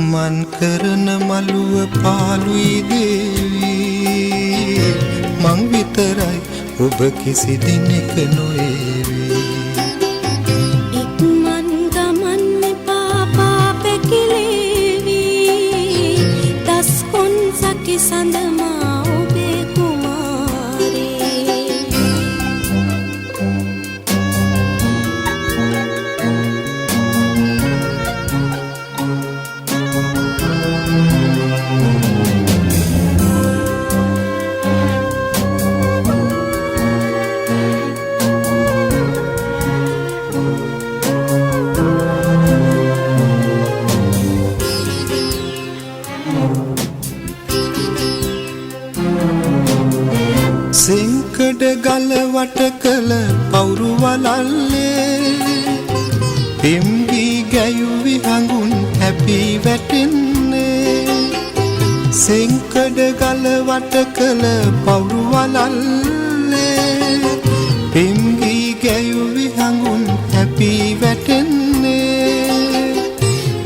සක්මන් කරන මළුව පාළුයි දේවී මං විතරයි ඔබ කිසි දිනෙක නොඒවි ඉක්මන් ගමන් එපා පාපැකිලේවි දස් කොන් සකි සඳමා ඔබේ කුමාරේ සෙංකඩ ගල වට කළ පවුරු වලල්ලේ පිම්ගී ගැයුවි හඟුන් හැපී වැටෙන්නේ සෙංකඩ ගල වට කළ පවුරු වලල්ලේ පිම්ගී ගැයුවි හඟුන් හැපී වැටෙන්නේ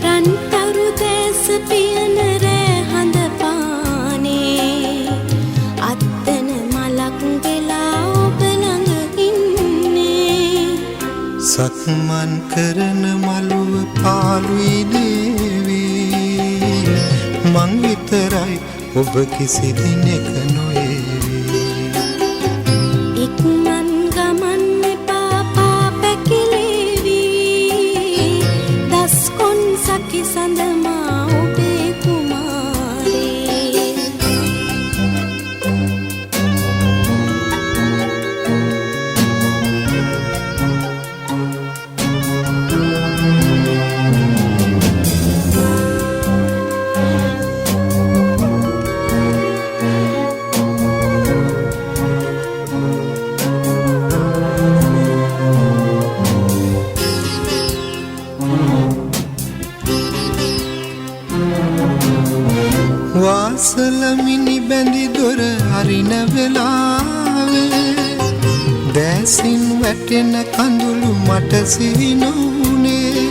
රන්තරු දැස පියන රෑ හඳ පානේ අත්තන මලක් වෙලා ඔබ ළඟ ඉන්නේ සක්මන් කරන මළුව පාළුයි දේවී මං විතරයි ඔබ කිසි දිනෙක නොඒවි ඉක්මන් ගමන් එපා පාපැකිලේවි දස් කොන් සකි සඳමා ඔබේ කුමාරේ වාසල මිනි බැඳි දොර හරින වෙලාවේ දැසින් වැටෙන කඳුළු මට සිහි නොවුනේ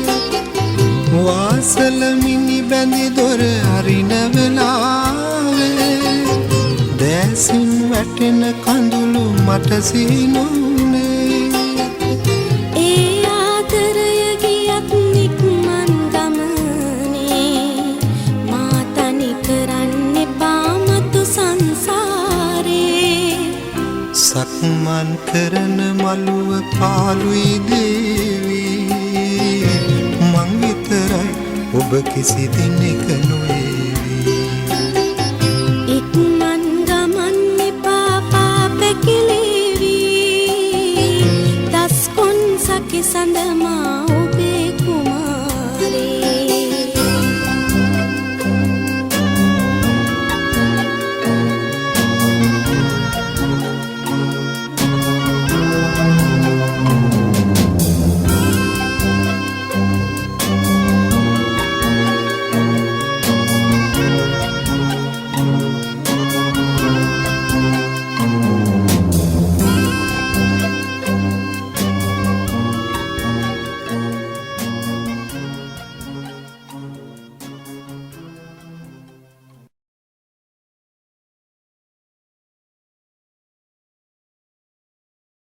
වාසල මිනි බැඳි දොර හරින වෙලාවේ දැසින් වැටෙන කඳුළු මට සිහි නොවුනේ ඒ ආදරය ගියත් නික්මන් ගමනේ මා තනි කරන්න එපා මතු සංසාරේ සක්මන් කරන මළුව පාළුයි දේවී මං විතරයි ඔබ කිසි දිනෙක නොඒවි ඉක්මන් ගමන් එපා පාපැකිලේවි දස් කොන් සකි සඳමා